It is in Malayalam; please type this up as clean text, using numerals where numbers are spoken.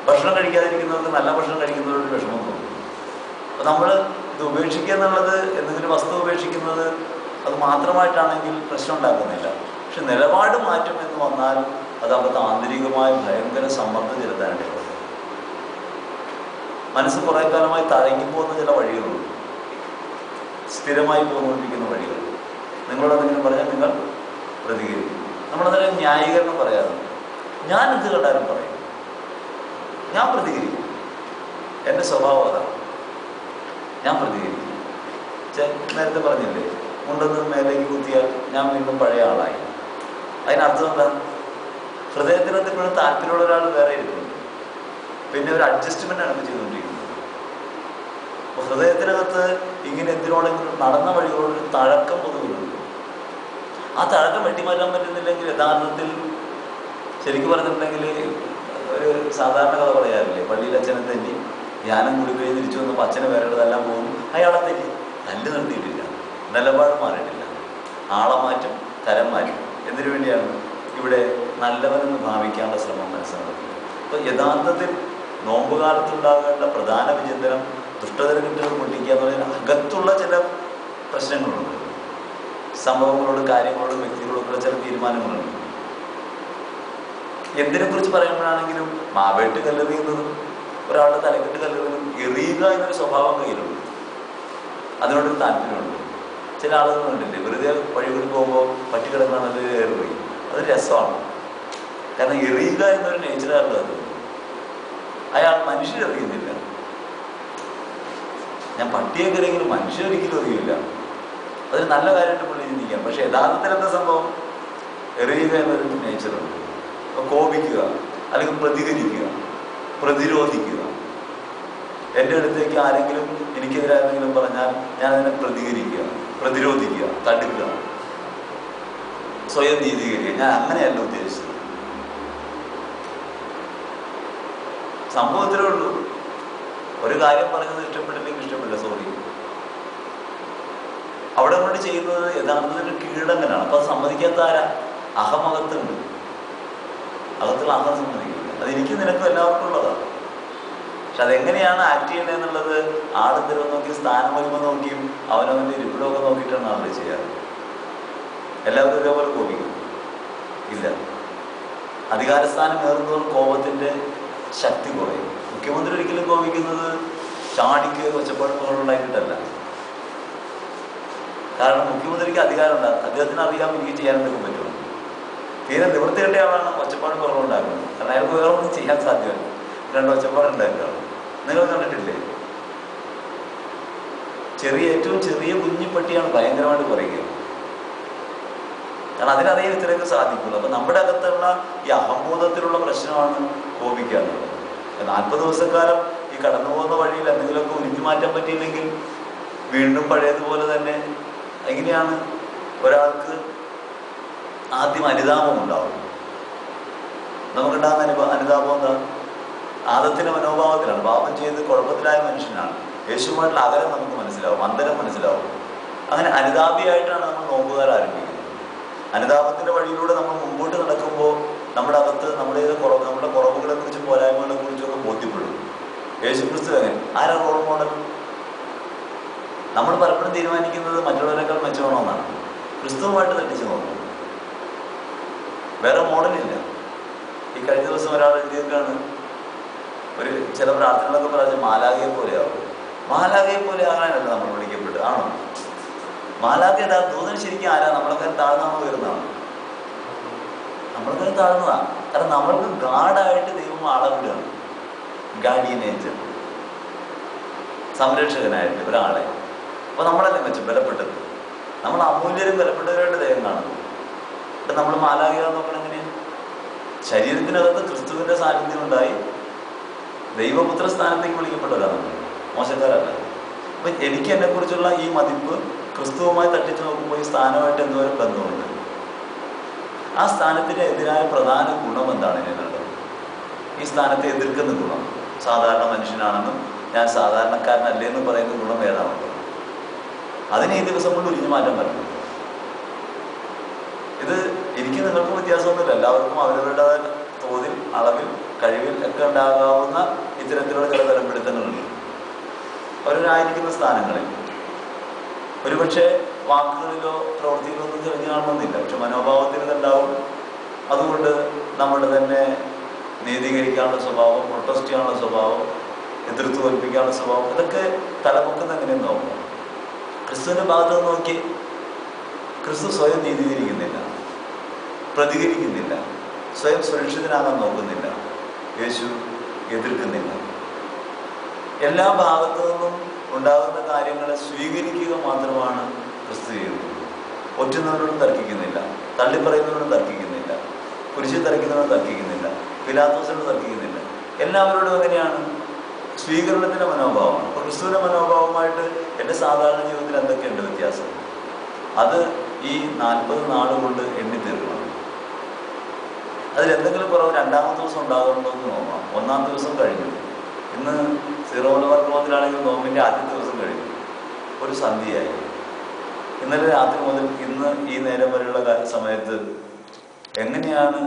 ഭക്ഷണം കഴിക്കാതിരിക്കുന്നവർക്ക് നല്ല ഭക്ഷണം കഴിക്കുന്നവരോട് വിഷമം തോന്നും. അപ്പോൾ നമ്മൾ ഇത് ഉപേക്ഷിക്കുക എന്നുള്ളത്, എന്തെങ്കിലും വസ്തു ഉപേക്ഷിക്കുന്നത് അത് മാത്രമായിട്ടാണെങ്കിൽ പ്രശ്നം ഉണ്ടാക്കുന്നില്ല. പക്ഷെ നിലപാട് മാറ്റം എന്ന് വന്നാൽ അത് അവർക്ക് ആന്തരികമായ ഭയങ്കര സമ്മർദ്ദം ചെലുത്താനായിട്ട് മനസ്സ് കുറേ കാലമായി തഴങ്ങിപ്പോകുന്ന ചില വഴികളുണ്ട്, സ്ഥിരമായി പോന്നുകൊണ്ടിരിക്കുന്ന വഴികൾ. നിങ്ങളോടെന്തെങ്കിലും പറഞ്ഞാൽ നിങ്ങൾ പ്രതികരിക്കും. നമ്മളതിനെ ന്യായീകരണം പറയാറുണ്ട്. ഞാൻ എന്ത് കണ്ടാലും പറയും, ഞാൻ പ്രതികരിക്കും, എൻ്റെ സ്വഭാവം അതാണ്, ഞാൻ പ്രതികരിക്കും. നേരത്തെ പറഞ്ഞില്ലേ, മുണ്ടൊന്ന് മേലേക്ക് കുത്തിയാൽ ഞാൻ വീണ്ടും പഴയ ആളായി. അതിനർത്ഥം എന്താ? ഹൃദയത്തിനകത്ത് ഇപ്പോഴും താല്പര്യമുള്ള ഒരാൾ വേറെ ഇരിക്കുന്നുണ്ട്, പിന്നെ ഒരു അഡ്ജസ്റ്റ്മെൻ്റാണ് ഇപ്പോൾ ചെയ്തുകൊണ്ടിരിക്കുന്നത്. അപ്പോൾ ഹൃദയത്തിനകത്ത് ഇങ്ങനെ എന്തിനോടെങ്കിലും നടന്ന വഴികളോടൊരു തഴക്കം പൊതുവിലുണ്ട്. ആ തഴക്കം വെട്ടിമാറ്റാൻ പറ്റുന്നില്ലെങ്കിൽ യഥാർത്ഥത്തിൽ ശരിക്കും പറഞ്ഞിട്ടുണ്ടെങ്കിൽ ഒരു സാധാരണ കഥ പറയാറില്ലേ, പള്ളിയിൽ അച്ഛനെ തെറ്റി ധ്യാനം കൂടി കഴിഞ്ഞ് തിരിച്ചു വന്നപ്പോൾ അച്ഛനെ വേറെതെല്ലാം പോകുന്നു. അയാളെ തെറ്റി തല്ല് നിർത്തിയിട്ടില്ല, നിലപാട് മാറിയിട്ടില്ല, ആളെ മാറ്റും, തരം മാറ്റും. എന്തിനു വേണ്ടിയാണ്? ഇവിടെ നല്ലവനെന്ന് ഭാവിക്കാനുള്ള ശ്രമം മനസ്സിലാക്കുന്നത്. അപ്പോൾ യഥാർത്ഥത്തിൽ നോമ്പുകാലത്തുണ്ടാകേണ്ട പ്രധാന വിചിന്തനം ദുഷ്ടതരകെട്ടുകൾ പൊട്ടിക്കുക എന്നുള്ളതിന് അകത്തുള്ള ചില പ്രശ്നങ്ങളുണ്ട്. സംഭവങ്ങളോട്, കാര്യങ്ങളോടും, വ്യക്തികളോടുള്ള ചില തീരുമാനങ്ങളുണ്ട്. എന്തിനെക്കുറിച്ച് പറയുമ്പോഴാണെങ്കിലും മാവേട്ട് കല്ലെറിയുന്നതും ഒരാളുടെ തലക്കെട്ട് കല്ലെറിയുന്നതും എറിയുക എന്നൊരു സ്വഭാവം കയ്യിലുണ്ട്, അതിനോടൊരു താല്പര്യമുണ്ട്. ചില ആളുകൾ കണ്ടില്ലേ, വെറുതെ വഴി കൂടി പോകുമ്പോൾ പട്ടി കിടക്കണമെന്നത് ഏറി, അത് രസമാണ്. കാരണം എറിയുക എന്നൊരു നേച്ചറാണല്ലോ അത്. അയാൾ മനുഷ്യരെറിയുന്നില്ല. ഞാൻ പട്ടിയൊക്കെ എറിയെങ്കിലും മനുഷ്യരൊരിക്കലും എറിയില്ല. അതൊരു നല്ല കാര്യമായിട്ട് പുള്ളി ചിന്തിക്കാം. പക്ഷെ യഥാർത്ഥത്തിൽ എന്താ സംഭവം? എറിയുക എന്നൊരു നേച്ചറുണ്ട്. അപ്പോൾ കോപിക്കുക, അല്ലെങ്കിൽ പ്രതികരിക്കുക, പ്രതിരോധിക്കുക. എൻ്റെ അടുത്തേക്ക് ആരെങ്കിലും എനിക്കെതിരെ എന്തെങ്കിലും പറഞ്ഞാൽ ഞാൻ അതിനെ പ്രതികരിക്കുക, പ്രതിരോധിക്കുക, തടുക്കുക, സ്വയം നീതീകരിക്കുക. ഞാൻ അങ്ങനെയല്ല ഉദ്ദേശിച്ചത്. സംഭവത്തിലേ ഉള്ളൂ. ഒരു കാര്യം പറഞ്ഞത് ഇഷ്ടപ്പെട്ടില്ലെങ്കിൽ ഇഷ്ടപ്പെട്ടില്ല, സോറി. അവിടെ കൊണ്ട് ചെയ്യുന്നത് യഥാർത്ഥത്തിൽ കീഴടങ്ങനാണ്. അപ്പം അത് സമ്മതിക്കാത്ത ആരാ? അഹമകത്തുണ്ട്. അകത്തുള്ള അഹം സമ്മതിക്കില്ല. അത് എനിക്കും നിനക്കും എല്ലാവർക്കും ഉള്ളതാണ്. പക്ഷെ അതെങ്ങനെയാണ് ആക്ട് ചെയ്യണമെന്നുള്ളത് ആളെന്തിനും നോക്കി, സ്ഥാനമൊരുമ നോക്കിയും അവനവൻ്റെ ഇരിപ്പിടമൊക്കെ നോക്കിയിട്ടാണ് ആളുകൾ ചെയ്യാറ്. എല്ലാവരും ഇതേപോലെ കോപിക്കും ഇല്ല. അധികാരസ്ഥാനം ഏറുന്നതോറും കോപത്തിൻ്റെ ശക്തി കുറയും. മുഖ്യമന്ത്രി ഒരിക്കലും കോപിക്കുന്നത് ചാടിക്ക് ഒച്ചപ്പാടുകളുണ്ടായിട്ടല്ല. കാരണം മുഖ്യമന്ത്രിക്ക് അധികാരമുണ്ട്, അദ്ദേഹത്തിന് അറിയാൻ എനിക്ക് ചെയ്യാനൊക്കെ പറ്റുള്ളൂ. തീരെ നിവൃത്തിയുടെ ആളാണ് ഒച്ചപ്പാട് കുറവുണ്ടാക്കുന്നത്. കാരണം അയാൾക്ക് വേറെ ഒന്നും ചെയ്യാൻ സാധ്യമല്ല, രണ്ട് ഒച്ചപ്പാടുണ്ടാക്കുകയാണ്. നിങ്ങൾ കണ്ടിട്ടില്ലേ? ഏറ്റവും ചെറിയ കുഞ്ഞിപ്പട്ടിയാണ് ഭയങ്കരമായിട്ട് കുറയ്ക്കുക. കാരണം അതിനറിയാൻ ഇത്രയൊക്കെ സാധിക്കുള്ളൂ. അപ്പം നമ്മുടെ അകത്തുള്ള ഈ അഹംബോധത്തിലുള്ള പ്രശ്നമാണ് കോപിക്കാറുള്ളത്. 40 ദിവസക്കാലം ഈ കടന്നു പോകുന്ന വഴിയിൽ എന്തെങ്കിലുമൊക്കെ ഉരുക്കി മാറ്റാൻ പറ്റിയില്ലെങ്കിൽ വീണ്ടും പഴയതുപോലെ തന്നെ. എങ്ങനെയാണ് ഒരാൾക്ക് ആദ്യം അനുതാപം ഉണ്ടാവും? നമുക്കുണ്ടാകുന്ന അനുതാപം എന്താ? ആദത്തിന്റെ മനോഭാവത്തിലാണ്. പാപം ചെയ്ത് കുഴപ്പത്തിലായ മനുഷ്യനാണ്. യേശുവുമായിട്ടുള്ള അകലം നമുക്ക് മനസ്സിലാവും, അന്തരം മനസ്സിലാവും. അങ്ങനെ അനുതാപിയായിട്ടാണ് നമ്മൾ നോമ്പുകാർ ആരംഭിക്കുന്നത്. അനുതാപത്തിന്റെ വഴിയിലൂടെ നമ്മൾ മുമ്പോട്ട് നടക്കുമ്പോൾ നമ്മുടെ അകത്ത് നമ്മുടെ കുറവുകളെ കുറിച്ചും പോരായ്മകളെ കുറിച്ചൊക്കെ ബോധ്യപ്പെടും. യേശുക്രിസ്തു അങ്ങനെ ആരാ റോൾ മോഡൽ? നമ്മൾ പലപ്പോഴും തീരുമാനിക്കുന്നത് മറ്റുള്ളവരെക്കാൾ മെച്ചമാണെന്നാണ്. ക്രിസ്തുവുമായിട്ട് തെറ്റിച്ച് നോക്കും. വേറെ മോഡലില്ല. ഈ കഴിഞ്ഞ ദിവസം ഒരാൾ എഴുതിയേക്കാണ്, ചില പ്രാർത്ഥനകളൊക്കെ പറഞ്ഞ് മാലാഖയെ പോലെയാവും. മാലാഖയെ പോലെ ആകാനല്ല നമ്മൾ വിളിക്കപ്പെട്ടത്, ആണോ? മാലാഖ ദൂതൻ ശരിക്കും ആരാ? നമ്മളൊക്കെ താഴ്ന്നാണോ വരുന്നതാണ്? നമ്മൾക്ക് താഴ്ന്നതാണ്. കാരണം നമ്മൾക്ക് ഗാഡായിട്ട് ദൈവം അളവിടുകയാണ്. ഗാർഡിയൻ ഏഞ്ചൽ, സംരക്ഷകനായിട്ട് ഒരാളെ. അപ്പോൾ നമ്മളല്ലേ മെച്ചം ബലപ്പെട്ടത്? നമ്മൾ അമൂല്യരും ബലപ്പെട്ടവരായിട്ട് ദൈവം കാണുന്നു. എന്നിട്ട് നമ്മൾ മാലാഖയാന്ന് നോക്കണം. എങ്ങനെയാണ്? ശരീരത്തിനകത്ത് ക്രിസ്തുവിൻ്റെ സാന്നിധ്യം ഉണ്ടായി ദൈവപുത്ര സ്ഥാനത്തേക്ക് വിളിക്കപ്പെട്ടവരാണ് നമ്മൾ, മോശക്കാരല്ല. അപ്പം എനിക്ക് എന്നെക്കുറിച്ചുള്ള ഈ മതിപ്പ് ക്രിസ്തുവുമായി തട്ടിച്ചു നോക്കുമ്പോൾ ഈ സ്ഥാനമായിട്ട് എന്തോരം ബന്ധമുണ്ട്. ആ സ്ഥാനത്തിന് എതിരായ പ്രധാന ഗുണം എന്താണ് എന്നുള്ളത്? ഈ സ്ഥാനത്തെ എതിർക്കുന്ന ഗുണം. സാധാരണ മനുഷ്യനാണെന്നും ഞാൻ സാധാരണക്കാരനല്ലേ എന്ന് പറയുന്ന ഗുണം ഏതാണുള്ളത്? അതിനെ ഈ ദിവസം കൊണ്ട് ഒഴിഞ്ഞു മാറ്റാൻ പറ്റും. ഇത് എനിക്ക് നിങ്ങൾക്കും വ്യത്യാസമൊന്നുമില്ല. എല്ലാവർക്കും അവരവരുടേതായ തോതിൽ, അളവിൽ കഴിവിൽ ഒക്കെ ഉണ്ടാകാവുന്ന ഇത്തരത്തിലുള്ള ചില തലംപിടുത്തങ്ങളുണ്ട്. അവരായിരിക്കുന്ന സ്ഥാനങ്ങളിൽ ഒരുപക്ഷെ വാക്കുകളിലോ പ്രവൃത്തിയിലോ ഒന്നും തെളിഞ്ഞു കാണണമെന്നില്ല, പക്ഷെ മനോഭാവത്തിൽ ഇതുണ്ടാവും. അതുകൊണ്ട് നമ്മുടെ തന്നെ നീതീകരിക്കാനുള്ള സ്വഭാവം, പ്രൊട്ടസ്റ്റ് ചെയ്യാനുള്ള സ്വഭാവം, എതിർത്ത് തോൽപ്പിക്കാനുള്ള സ്വഭാവം, ഇതൊക്കെ തലമുക്കുന്ന എങ്ങനെയെന്ന് നോക്കണം. ക്രിസ്തുവിൻ്റെ ഭാഗത്ത് നോക്കി ക്രിസ്തു സ്വയം നീതീകരിക്കുന്നില്ല, പ്രതികരിക്കുന്നില്ല, സ്വയം സുരക്ഷിതനാകാൻ നോക്കുന്നില്ല, യേശു എതിർക്കുന്നില്ല. എല്ലാ ഭാഗത്തു നിന്നും ഉണ്ടാകുന്ന കാര്യങ്ങളെ സ്വീകരിക്കുക മാത്രമാണ് ക്രിസ്തു ചെയ്യുന്നത്. ഒറ്റുന്നവരോടും തർക്കിക്കുന്നില്ല, തള്ളിപ്പറയുന്നവരോടും തർക്കിക്കുന്നില്ല, കുരിശിൽ തർക്കുന്നവരോടും തർക്കിക്കുന്നില്ല, പിലാത്തോസിനോട് തർക്കിക്കുന്നില്ല. എല്ലാവരോടും എങ്ങനെയാണ്? സ്വീകരണത്തിൻ്റെ മനോഭാവമാണ്. അപ്പോൾ ക്രിസ്തുവിൻ്റെ മനോഭാവമായിട്ട് എൻ്റെ സാധാരണ ജീവിതത്തിൽ എന്തൊക്കെയുണ്ട് വ്യത്യാസം? അത് ഈ 40 നാൾ കൊണ്ട് എണ്ണി തീർക്കണം. അതിലെന്തെങ്കിലും കുറവ് രണ്ടാമത്തെ ദിവസം ഉണ്ടാകുന്നുണ്ടോ എന്ന് നോക്കാം. 1-ാം ദിവസം കഴിഞ്ഞു, ഇന്ന് സീറോ മലബാർ ക്രമത്തിലാണെങ്കിൽ നോമ്പിൻ്റെ ആദ്യത്തെ ദിവസം കഴിഞ്ഞു, ഒരു സന്ധ്യയായി. ഇന്നലെ രാത്രി മുതൽ ഇന്ന് ഈ നേരം വരെയുള്ള സമയത്ത് എങ്ങനെയാണ്